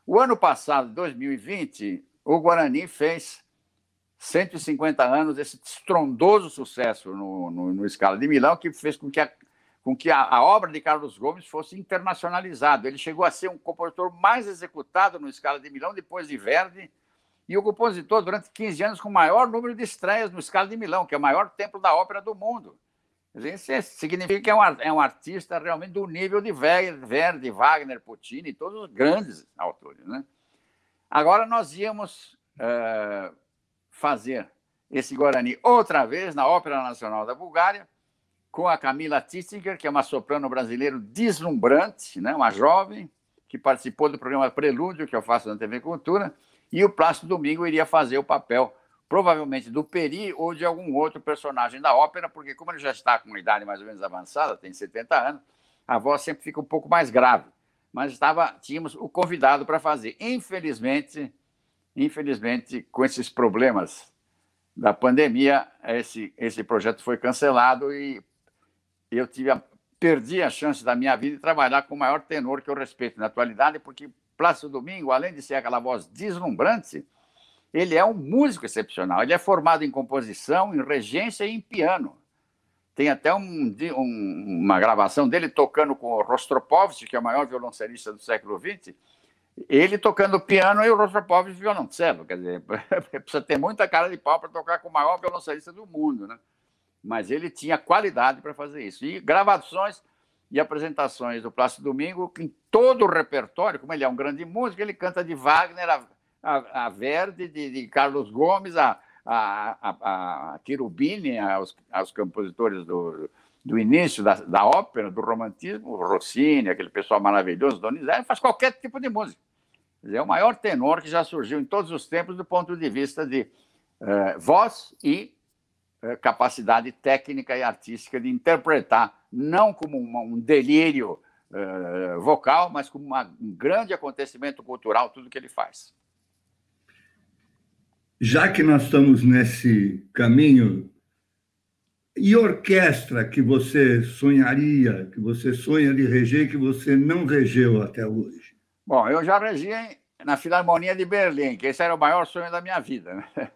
O ano passado, 2020, o Guarani fez 150 anos, esse estrondoso sucesso no Scala de Milão, que fez com que a obra de Carlos Gomes fosse internacionalizada. Ele chegou a ser um compositor mais executado no Scala de Milão, depois de Verdi, e o compositor, durante 15 anos, com o maior número de estreias no Scala de Milão, que é o maior templo da ópera do mundo. Isso significa que é um artista realmente do nível de Verdi, Wagner, Puccini, todos os grandes autores, né? Agora nós íamos fazer esse Guarani outra vez na Ópera Nacional da Bulgária, com a Camila Tissinger, que é uma soprano brasileira deslumbrante, né? Uma jovem que participou do programa Prelúdio, que eu faço na TV Cultura, e o Plácido Domingo iria fazer o papel, provavelmente do Peri ou de algum outro personagem da ópera, porque como ele já está com uma idade mais ou menos avançada, tem 70 anos, a voz sempre fica um pouco mais grave. Mas tínhamos o convidado para fazer. Infelizmente, com esses problemas da pandemia, esse projeto foi cancelado e eu perdi a chance da minha vida de trabalhar com o maior tenor que eu respeito na atualidade, porque Plácido Domingo, além de ser aquela voz deslumbrante, ele é um músico excepcional. Ele é formado em composição, em regência e em piano. Tem até uma gravação dele tocando com o Rostropovich, que é o maior violoncelista do século XX, ele tocando piano e o Rostropovich violoncelo. Quer dizer, precisa ter muita cara de pau para tocar com o maior violoncelista do mundo, né? Mas ele tinha qualidade para fazer isso. E gravações e apresentações do Plácido Domingo, em todo o repertório, como ele é um grande músico, ele canta de Wagner a Verdi, de Carlos Gomes, a Cherubini, aos compositores do início da ópera, do romantismo, Rossini, aquele pessoal maravilhoso, Donizetti, faz qualquer tipo de música. É o maior tenor que já surgiu em todos os tempos do ponto de vista de voz e capacidade técnica e artística de interpretar, não como um delírio vocal, mas como um grande acontecimento cultural, tudo que ele faz. Já que nós estamos nesse caminho, e orquestra que você sonharia, que você sonha de reger, que você não regeu até hoje? Bom, eu já regi na Filarmonia de Berlim, que esse era o maior sonho da minha vida, né?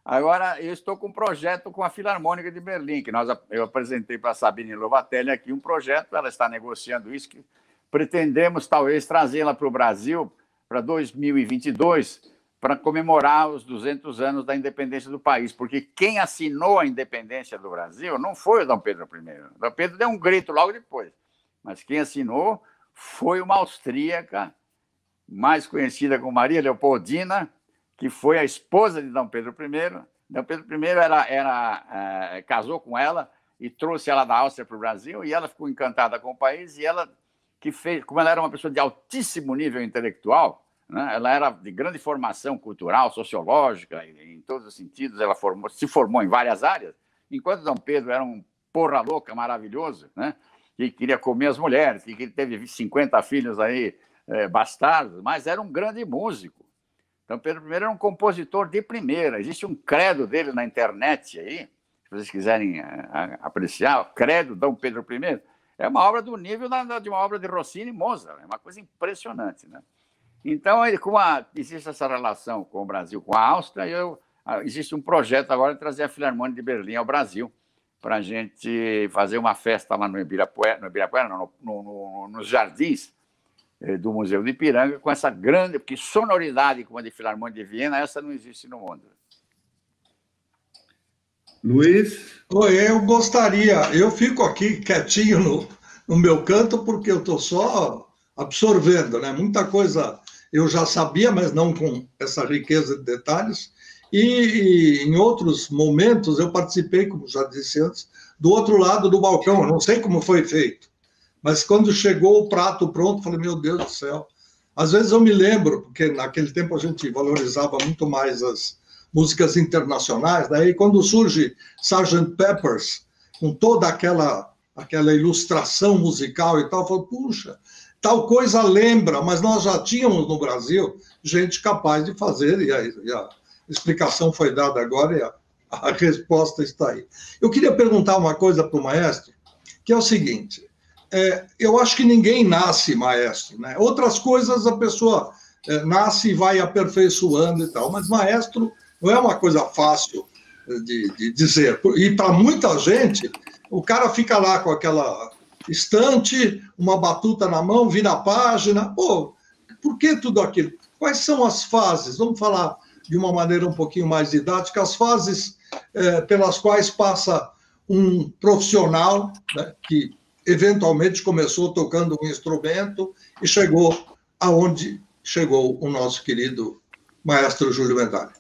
Agora, eu estou com um projeto com a Filarmônica de Berlim, que eu apresentei para a Sabine Lovatelli aqui um projeto, ela está negociando isso, que pretendemos talvez trazê-la para o Brasil para 2022, para comemorar os 200 anos da independência do país, porque quem assinou a independência do Brasil não foi o Dom Pedro I. O Dom Pedro deu um grito logo depois, mas quem assinou foi uma austríaca, mais conhecida como Maria Leopoldina, que foi a esposa de Dom Pedro I. Dom Pedro I casou com ela e trouxe ela da Áustria para o Brasil, e ela ficou encantada com o país, e ela como ela era uma pessoa de altíssimo nível intelectual, né, ela era de grande formação cultural, sociológica, em todos os sentidos, ela se formou em várias áreas, enquanto Dom Pedro era um porra louca maravilhoso, né, que queria comer as mulheres, que teve 50 filhos aí, bastardos, mas era um grande músico. Dom Pedro I era um compositor de primeira. Existe um credo dele na internet aí, se vocês quiserem apreciar, o credo Dom Pedro I, é uma obra do nível de uma obra de Rossini e Mozart, é uma coisa impressionante, né? Então, existe essa relação com o Brasil, com a Áustria, existe um projeto agora de trazer a Filarmônica de Berlim ao Brasil, para a gente fazer uma festa lá no Ibirapuera, não, nos jardins do Museu de Ipiranga, com essa grande, porque sonoridade como a de Filarmônica de Viena, essa não existe no mundo. Luiz? Eu gostaria, eu fico aqui quietinho no meu canto, porque eu estou só absorvendo, né? Muita coisa eu já sabia, mas não com essa riqueza de detalhes. E em outros momentos eu participei, como já disse antes, do outro lado do balcão. Eu não sei como foi feito, mas quando chegou o prato pronto, falei, meu Deus do céu. Às vezes eu me lembro, porque naquele tempo a gente valorizava muito mais as músicas internacionais, daí quando surge Sgt. Pepper's, com toda aquela ilustração musical e tal, eu falo, puxa, tal coisa lembra, mas nós já tínhamos no Brasil gente capaz de fazer, e a explicação foi dada agora e a resposta está aí. Eu queria perguntar uma coisa para o maestro, que é o seguinte, eu acho que ninguém nasce maestro, né? Outras coisas a pessoa nasce e vai aperfeiçoando e tal, mas maestro não é uma coisa fácil de dizer. E para muita gente, o cara fica lá com aquela estante, uma batuta na mão, vira a página. Pô, por que tudo aquilo? Quais são as fases? Vamos falar de uma maneira um pouquinho mais didática, as fases pelas quais passa um profissional, né, que eventualmente começou tocando um instrumento e chegou aonde chegou o nosso querido maestro Júlio Medalha.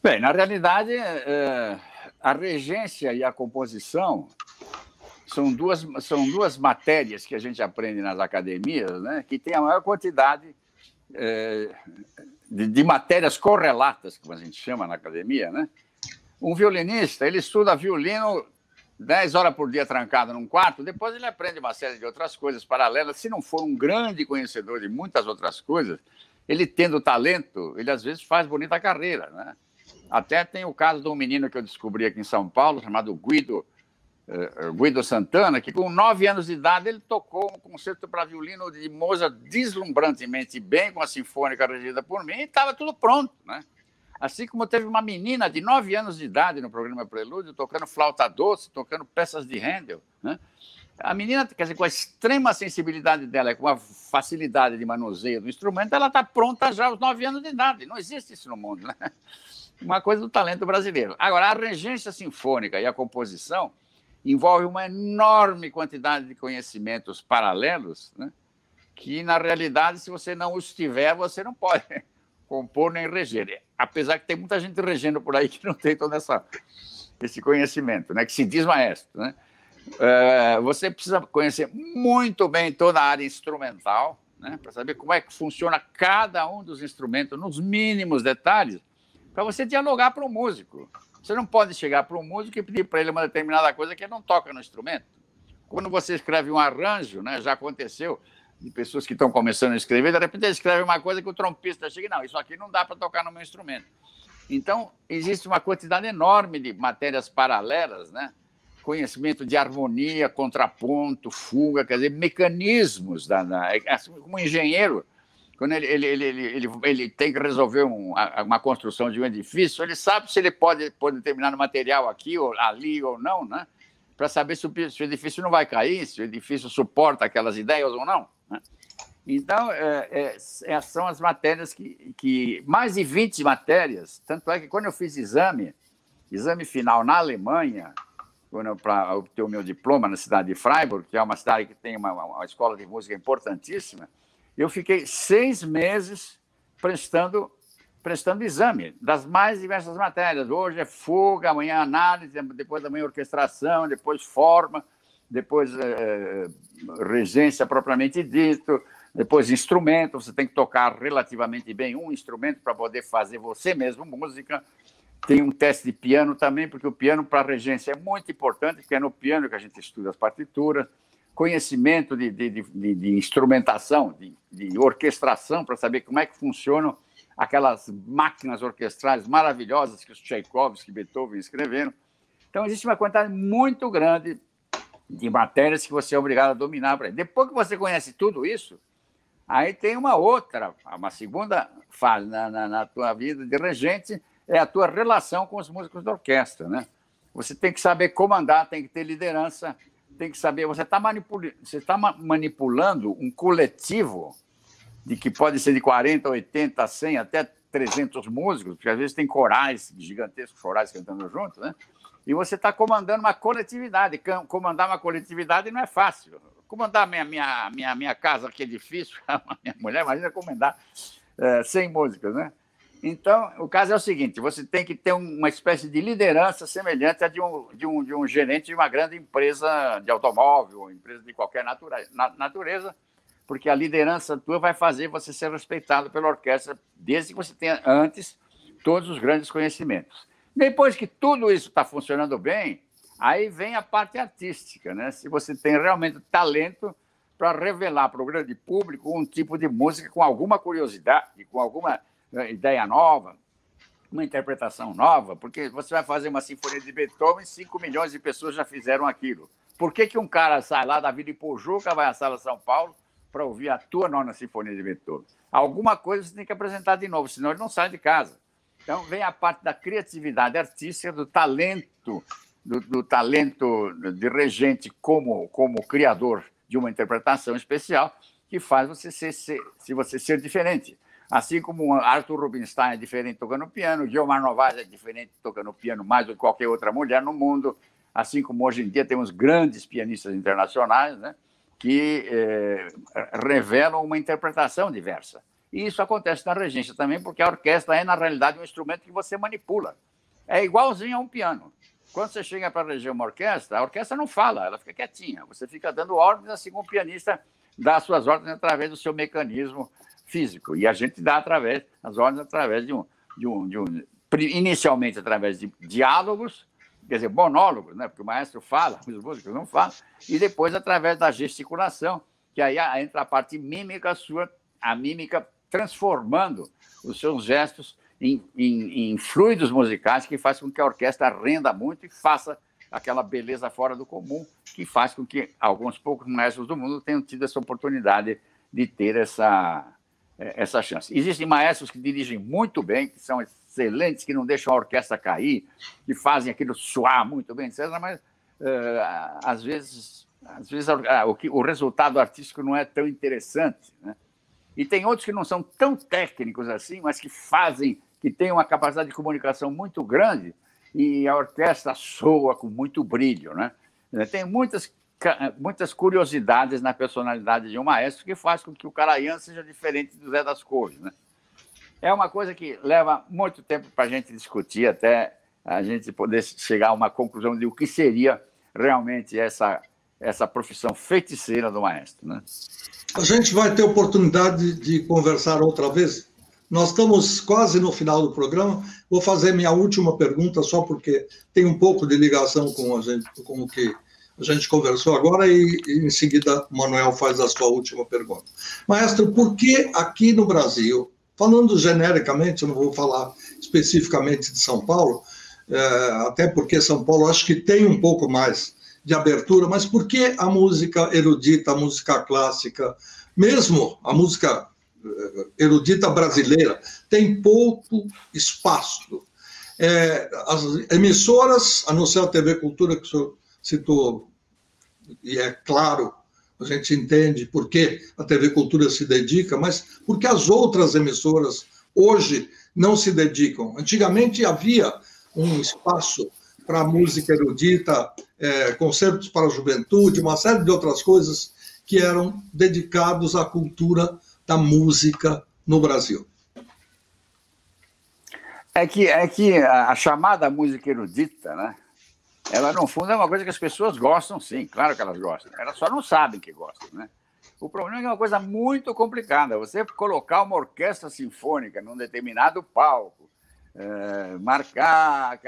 Bem, na realidade, a regência e a composição são duas matérias que a gente aprende nas academias, né, que tem a maior quantidade de matérias correlatas, como a gente chama na academia, né? Um violinista, ele estuda violino 10 horas por dia trancado num quarto, depois ele aprende uma série de outras coisas paralelas. Se não for um grande conhecedor de muitas outras coisas, ele tendo talento, ele às vezes faz bonita carreira, né? Até tem o caso de um menino que eu descobri aqui em São Paulo, chamado Guido Santana, que com 9 anos de idade ele tocou um concerto para violino de Mozart deslumbrantemente bem, com a sinfônica regida por mim, e estava tudo pronto, né? Assim como teve uma menina de 9 anos de idade no programa Prelúdio, tocando flauta doce, tocando peças de Handel, né? A menina, quer dizer, com a extrema sensibilidade dela, com a facilidade de manuseio do instrumento, ela está pronta já aos 9 anos de idade. Não existe isso no mundo, né? Uma coisa do talento brasileiro. Agora, a regência sinfônica e a composição envolve uma enorme quantidade de conhecimentos paralelos, né, que, na realidade, se você não os tiver, você não pode compor nem reger. Apesar que tem muita gente regendo por aí que não tem todo esse conhecimento, né, que se diz maestro, né? Você precisa conhecer muito bem toda a área instrumental, né, para saber como é que funciona cada um dos instrumentos, nos mínimos detalhes, para você dialogar para o músico. Você não pode chegar para um músico e pedir para ele uma determinada coisa que ele não toca no instrumento. Quando você escreve um arranjo, né, já aconteceu de pessoas que estão começando a escrever, de repente ele escreve uma coisa que o trompista chega, não, isso aqui não dá para tocar no meu instrumento. Então, existe uma quantidade enorme de matérias paralelas, né? Conhecimento de harmonia, contraponto, fuga, quer dizer, mecanismos. Assim, como engenheiro, quando ele tem que resolver uma construção de um edifício, ele sabe se ele pode pôr determinado material aqui ou ali ou não, né? Para saber se o edifício não vai cair, se o edifício suporta aquelas ideias ou não, né? Então, são as matérias que... Mais de 20 matérias, tanto é que quando eu fiz exame final na Alemanha, para obter o meu diploma na cidade de Freiburg, que é uma cidade que tem uma escola de música importantíssima, eu fiquei 6 meses prestando exame das mais diversas matérias. Hoje é fuga, amanhã análise, depois da manhã orquestração, depois forma, depois regência propriamente dito, depois instrumento. Você tem que tocar relativamente bem um instrumento para poder fazer você mesmo música. Tem um teste de piano também, porque o piano para a regência é muito importante, porque é no piano que a gente estuda as partituras. Conhecimento de instrumentação, de orquestração, para saber como é que funcionam aquelas máquinas orquestrais maravilhosas que os Tchaikovsky e Beethoven escreveram. Então, existe uma quantidade muito grande de matérias que você é obrigado a dominar. Depois que você conhece tudo isso, aí tem uma segunda fase na tua vida de regente, é a tua relação com os músicos da orquestra, né? Você tem que saber comandar, tem que ter liderança, tem que saber... Você está manipulando um coletivo de que pode ser de 40, 80, 100, até 300 músicos, porque às vezes tem corais, gigantescos corais cantando juntos, né? E você está comandando uma coletividade. Comandar uma coletividade não é fácil. Comandar minha casa, que é difícil, a minha mulher, imagina comandar 100 músicas, né? Então, o caso é o seguinte, você tem que ter uma espécie de liderança semelhante à de um gerente de uma grande empresa de automóvel, ou empresa de qualquer natureza, porque a liderança tua vai fazer você ser respeitado pela orquestra, desde que você tenha antes todos os grandes conhecimentos. Depois que tudo isso está funcionando bem, aí vem a parte artística, né? Se você tem realmente talento para revelar para o grande público um tipo de música com alguma curiosidade, com alguma ideia nova, uma interpretação nova, porque você vai fazer uma sinfonia de Beethoven, 5 milhões de pessoas já fizeram aquilo. Por que um cara sai lá da Vila Ipojuca, vai à Sala São Paulo para ouvir a tua nona sinfonia de Beethoven? Alguma coisa você tem que apresentar de novo, senão ele não sai de casa. Então, vem a parte da criatividade artística, do talento, do talento de regente como criador de uma interpretação especial, que faz você ser diferente. Assim como Arthur Rubinstein é diferente tocando piano, Guilherme Novaes é diferente tocando piano mais do que qualquer outra mulher no mundo, assim como hoje em dia temos grandes pianistas internacionais, né, que revelam uma interpretação diversa. E isso acontece na regência também, porque a orquestra é, na realidade, um instrumento que você manipula. É igualzinho a um piano. Quando você chega para reger uma orquestra, a orquestra não fala, ela fica quietinha. Você fica dando ordens, assim como o pianista dá as suas ordens através do seu mecanismo físico. E a gente dá as ordens através inicialmente através de diálogos, quer dizer, monólogos, né? Porque o maestro fala, os músicos não falam, e depois através da gesticulação, que aí entra a parte mímica sua, a mímica transformando os seus gestos em fluidos musicais que faz com que a orquestra renda muito e faça aquela beleza fora do comum, que faz com que alguns poucos maestros do mundo tenham tido essa oportunidade de ter essa chance. Existem maestros que dirigem muito bem, que são excelentes, que não deixam a orquestra cair, que fazem aquilo soar muito bem, etc., mas às vezes o resultado artístico não é tão interessante, né? E tem outros que não são tão técnicos assim, mas que têm uma capacidade de comunicação muito grande e a orquestra soa com muito brilho, né? Tem muitas curiosidades na personalidade de um maestro que faz com que o Karajan seja diferente do Zé das Couves, né? É uma coisa que leva muito tempo para a gente discutir até a gente poder chegar a uma conclusão de o que seria realmente essa profissão feiticeira do maestro, né? A gente vai ter oportunidade de conversar outra vez. Nós estamos quase no final do programa. Vou fazer minha última pergunta, só porque tem um pouco de ligação com o que a gente conversou agora, e em seguida o Manuel faz a sua última pergunta. Maestro, por que aqui no Brasil, falando genericamente, eu não vou falar especificamente de São Paulo, até porque São Paulo acho que tem um pouco mais de abertura, mas por que a música erudita, a música clássica, mesmo a música erudita brasileira, tem pouco espaço? As emissoras, a não ser a TV Cultura, que o senhor citou, e é claro, a gente entende por que a TV Cultura se dedica, mas por que as outras emissoras hoje não se dedicam? Antigamente havia um espaço para a música erudita, concertos para a juventude, uma série de outras coisas que eram dedicados à cultura da música no Brasil. É que a chamada música erudita, né? Ela, no fundo, é uma coisa que as pessoas gostam, sim, claro que elas gostam. Elas só não sabem que gostam, né? O problema é que é uma coisa muito complicada. Você colocar uma orquestra sinfônica num determinado palco, marcar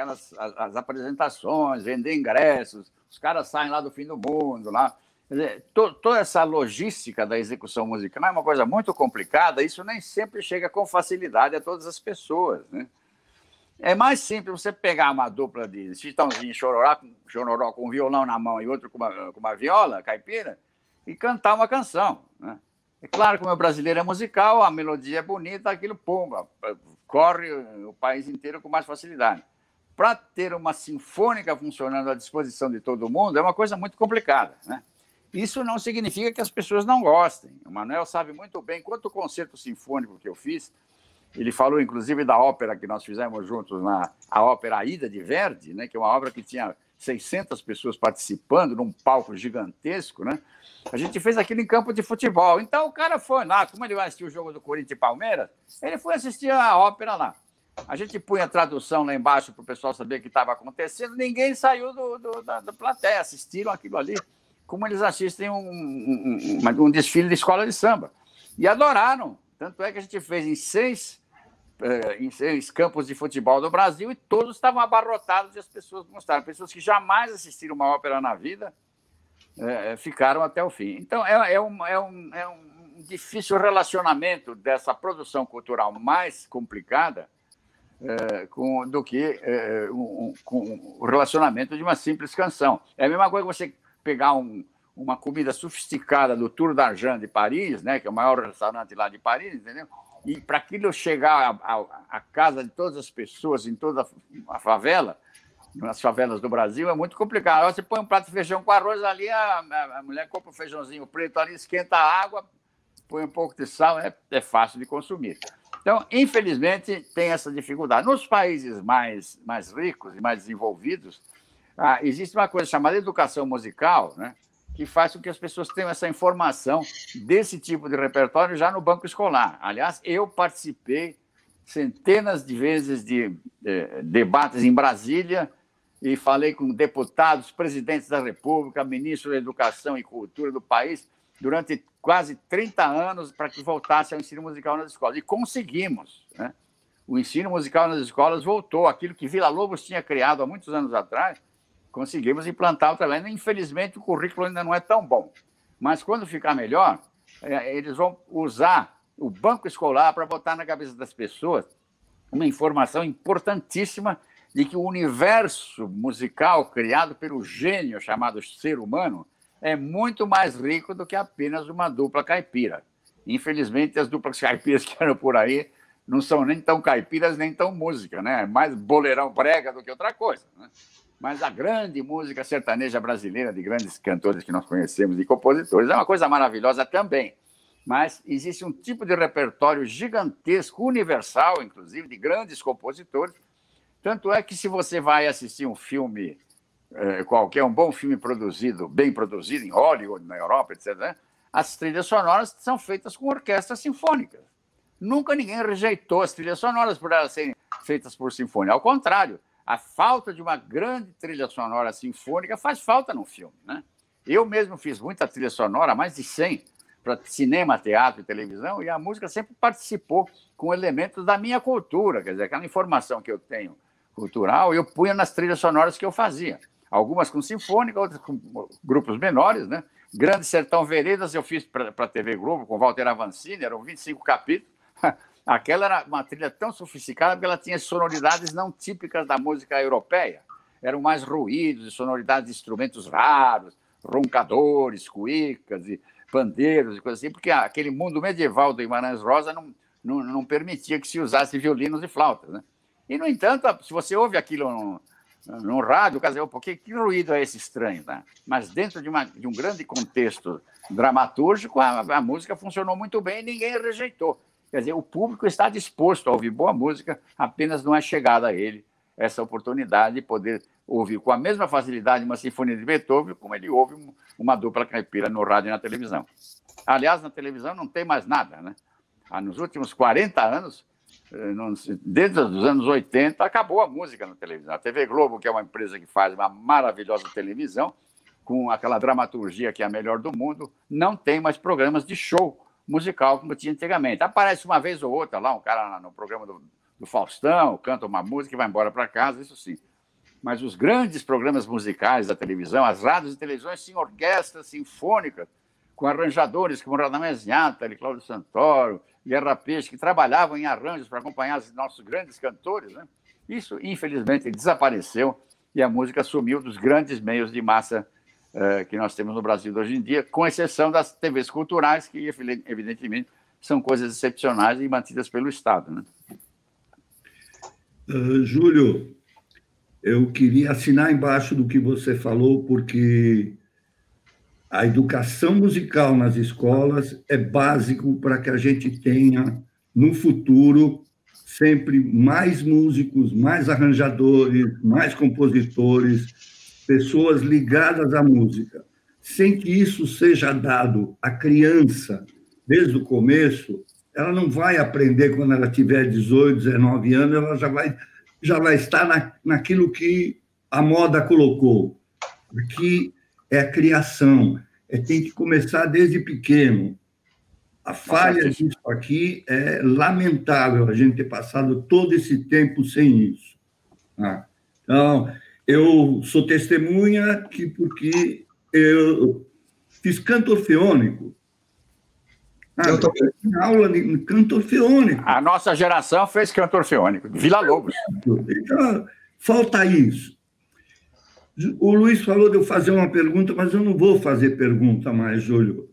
as apresentações, vender ingressos, os caras saem lá do fim do mundo, lá. Quer dizer, toda essa logística da execução musical é uma coisa muito complicada, isso nem sempre chega com facilidade a todas as pessoas, né? É mais simples você pegar uma dupla de Chitãozinho e Chororó com um violão na mão e outro com uma viola caipira e cantar uma canção, né? É claro que o meu brasileiro é musical, a melodia é bonita, aquilo, pumba, corre o país inteiro com mais facilidade. para ter uma sinfônica funcionando à disposição de todo mundo é uma coisa muito complicada, né? Isso não significa que as pessoas não gostem. O Manuel sabe muito bem quanto concerto sinfônico que eu fiz. Ele falou, inclusive, da ópera que nós fizemos juntos, a ópera Aida de Verdi, né, que é uma obra que tinha 600 pessoas participando num palco gigantesco, né? A gente fez aquilo em campo de futebol. Então, o cara foi lá, como ele vai assistir o jogo do Corinthians e Palmeiras, ele foi assistir a ópera lá. A gente punha a tradução lá embaixo para o pessoal saber o que estava acontecendo, ninguém saiu da plateia, assistiram aquilo ali, como eles assistem um desfile de escola de samba. E adoraram. Tanto é que a gente fez em seis campos de futebol do Brasil e todos estavam abarrotados e as pessoas mostraram. Pessoas que jamais assistiram uma ópera na vida ficaram até o fim. Então, é um difícil relacionamento dessa produção cultural mais complicada do que com o relacionamento de uma simples canção. É a mesma coisa que você pegar uma comida sofisticada do Tour d'Argent de Paris, né, que é o maior restaurante lá de Paris, entendeu? E para aquilo chegar à casa de todas as pessoas, em toda a favela, nas favelas do Brasil, é muito complicado. Agora você põe um prato de feijão com arroz ali, a mulher compra um feijãozinho preto ali, esquenta a água, põe um pouco de sal, é fácil de consumir. Então, infelizmente, tem essa dificuldade. Nos países mais ricos e mais desenvolvidos, existe uma coisa chamada educação musical, né, que faz com que as pessoas tenham essa informação desse tipo de repertório já no banco escolar. Aliás, eu participei centenas de vezes de debates em Brasília e falei com deputados, presidentes da República, ministros da Educação e Cultura do país durante quase 30 anos para que voltasse ao ensino musical nas escolas. E conseguimos, né? O ensino musical nas escolas voltou. Aquilo que Villa-Lobos tinha criado há muitos anos atrás, conseguimos implantar outra vez. Infelizmente, o currículo ainda não é tão bom. Mas, quando ficar melhor, eles vão usar o banco escolar para botar na cabeça das pessoas uma informação importantíssima de que o universo musical criado pelo gênio chamado ser humano é muito mais rico do que apenas uma dupla caipira. Infelizmente, as duplas caipiras que eram por aí não são nem tão caipiras, nem tão música, né? É mais boleirão brega do que outra coisa, né? Mas a grande música sertaneja brasileira, de grandes cantores que nós conhecemos e compositores, é uma coisa maravilhosa também. Mas existe um tipo de repertório gigantesco, universal, inclusive, de grandes compositores. Tanto é que, se você vai assistir um filme qualquer, um bom filme produzido, bem produzido, em Hollywood, na Europa, etc., né, as trilhas sonoras são feitas com orquestras sinfônicas. Nunca ninguém rejeitou as trilhas sonoras por elas serem feitas por sinfonia. Ao contrário, a falta de uma grande trilha sonora sinfônica faz falta no filme, né? Eu mesmo fiz muita trilha sonora, mais de 100, para cinema, teatro e televisão, e a música sempre participou com elementos da minha cultura, quer dizer, aquela informação que eu tenho cultural, eu punha nas trilhas sonoras que eu fazia. Algumas com sinfônica, outras com grupos menores, né? Grande Sertão Veredas eu fiz para a TV Globo, com Walter Avancini, eram 25 capítulos. Aquela era uma trilha tão sofisticada porque ela tinha sonoridades não típicas da música europeia. Eram mais ruídos e sonoridades de instrumentos raros, roncadores, cuícas e pandeiros e coisas assim, porque aquele mundo medieval do Guimarães Rosa não permitia que se usasse violinos e flautas, né? E, no entanto, se você ouve aquilo no rádio, que ruído é esse estranho, né? Mas dentro de um grande contexto dramatúrgico, a música funcionou muito bem e ninguém rejeitou. Quer dizer, o público está disposto a ouvir boa música, apenas não é chegada a ele essa oportunidade de poder ouvir com a mesma facilidade uma sinfonia de Beethoven como ele ouve uma dupla caipira no rádio e na televisão. Aliás, na televisão não tem mais nada, né? Nos últimos 40 anos, desde os anos 80, acabou a música na televisão. A TV Globo, que é uma empresa que faz uma maravilhosa televisão, com aquela dramaturgia que é a melhor do mundo, não tem mais programas de show musical como tinha antigamente. Aparece uma vez ou outra lá, um cara no programa do Faustão, canta uma música e vai embora para casa, isso sim. Mas os grandes programas musicais da televisão, as rádios e televisões, tinham orquestras sinfônicas, com arranjadores como Radamés Ñátali, Cláudio Santoro, Guerra Peixe, que trabalhavam em arranjos para acompanhar os nossos grandes cantores, né? Isso, infelizmente, desapareceu e a música sumiu dos grandes meios de massa que nós temos no Brasil hoje em dia, com exceção das TVs culturais, que, evidentemente, são coisas excepcionais e mantidas pelo Estado, né? Júlio, eu queria assinar embaixo do que você falou, porque a educação musical nas escolas é básico para que a gente tenha, no futuro, sempre mais músicos, mais arranjadores, mais compositores, pessoas ligadas à música. Sem que isso seja dado à criança desde o começo, ela não vai aprender quando ela tiver 18, 19 anos, ela já vai estar naquilo que a moda colocou. Aqui é a criação, tem que começar desde pequeno. A falha disso aqui é lamentável, a gente ter passado todo esse tempo sem isso. Então, eu sou testemunha porque eu fiz canto orfeônico. Eu também. Aula de canto orfeônico. A nossa geração fez canto orfeônico, Vila Lobos. Então, falta isso. O Luiz falou de eu fazer uma pergunta, mas eu não vou fazer pergunta mais, Júlio.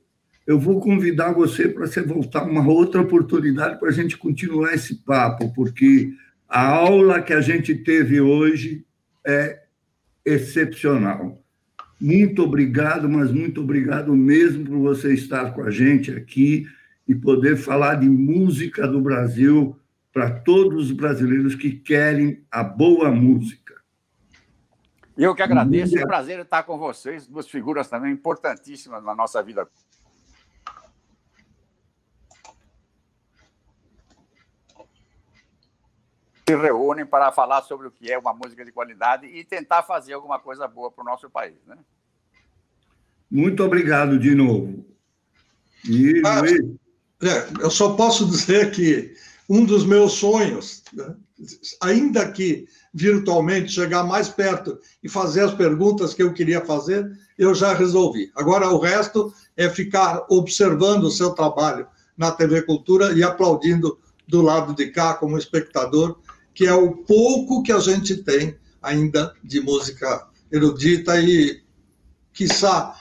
Eu vou convidar você para você voltar uma outra oportunidade para a gente continuar esse papo, porque a aula que a gente teve hoje é excepcional. Muito obrigado, mas muito obrigado mesmo por você estar com a gente aqui e poder falar de música do Brasil para todos os brasileiros que querem a boa música. Eu que agradeço, é um prazer estar com vocês, duas figuras também importantíssimas na nossa vida. Se reúnem para falar sobre o que é uma música de qualidade e tentar fazer alguma coisa boa para o nosso país, né? Muito obrigado de novo. E, eu só posso dizer que um dos meus sonhos, né, ainda que virtualmente, chegar mais perto e fazer as perguntas que eu queria fazer, eu já resolvi. Agora, o resto é ficar observando o seu trabalho na TV Cultura e aplaudindo do lado de cá como espectador, que é o pouco que a gente tem ainda de música erudita e, quiçá,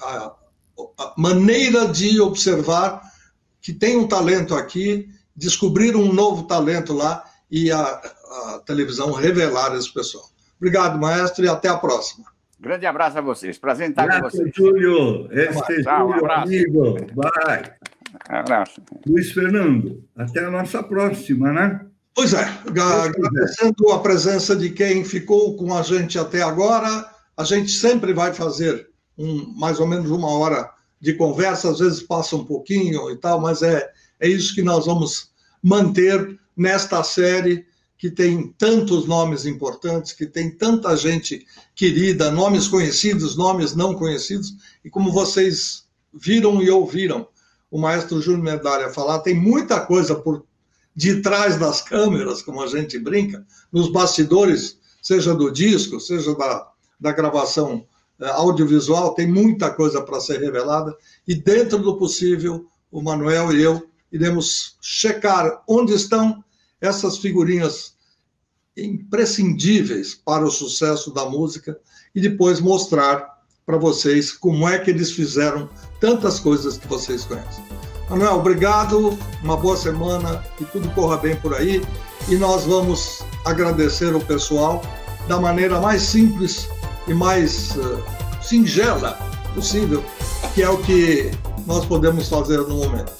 a maneira de observar que tem um talento aqui, descobrir um novo talento lá e a televisão revelar esse pessoal. Obrigado, maestro, e até a próxima. Grande abraço a vocês. Prazer em estar com vocês. Júlio. Este é um abraço. Amigo. Vai. Um abraço. Luiz Fernando, até a nossa próxima, né? Pois é, agradecendo a presença de quem ficou com a gente até agora. A gente sempre vai fazer mais ou menos 1 hora de conversa, às vezes passa um pouquinho e tal, mas é isso que nós vamos manter nesta série que tem tantos nomes importantes, que tem tanta gente querida, nomes conhecidos, nomes não conhecidos, e como vocês viram e ouviram o maestro Júnior Medalha falar, tem muita coisa por de trás das câmeras, como a gente brinca, nos bastidores, seja do disco, seja da gravação audiovisual, tem muita coisa para ser revelada, e dentro do possível, o Manuel e eu iremos checar onde estão essas figurinhas imprescindíveis para o sucesso da música e depois mostrar para vocês como é que eles fizeram tantas coisas que vocês conhecem. Manuel, obrigado, uma boa semana, que tudo corra bem por aí, e nós vamos agradecer o pessoal da maneira mais simples e mais singela possível, que é o que nós podemos fazer no momento.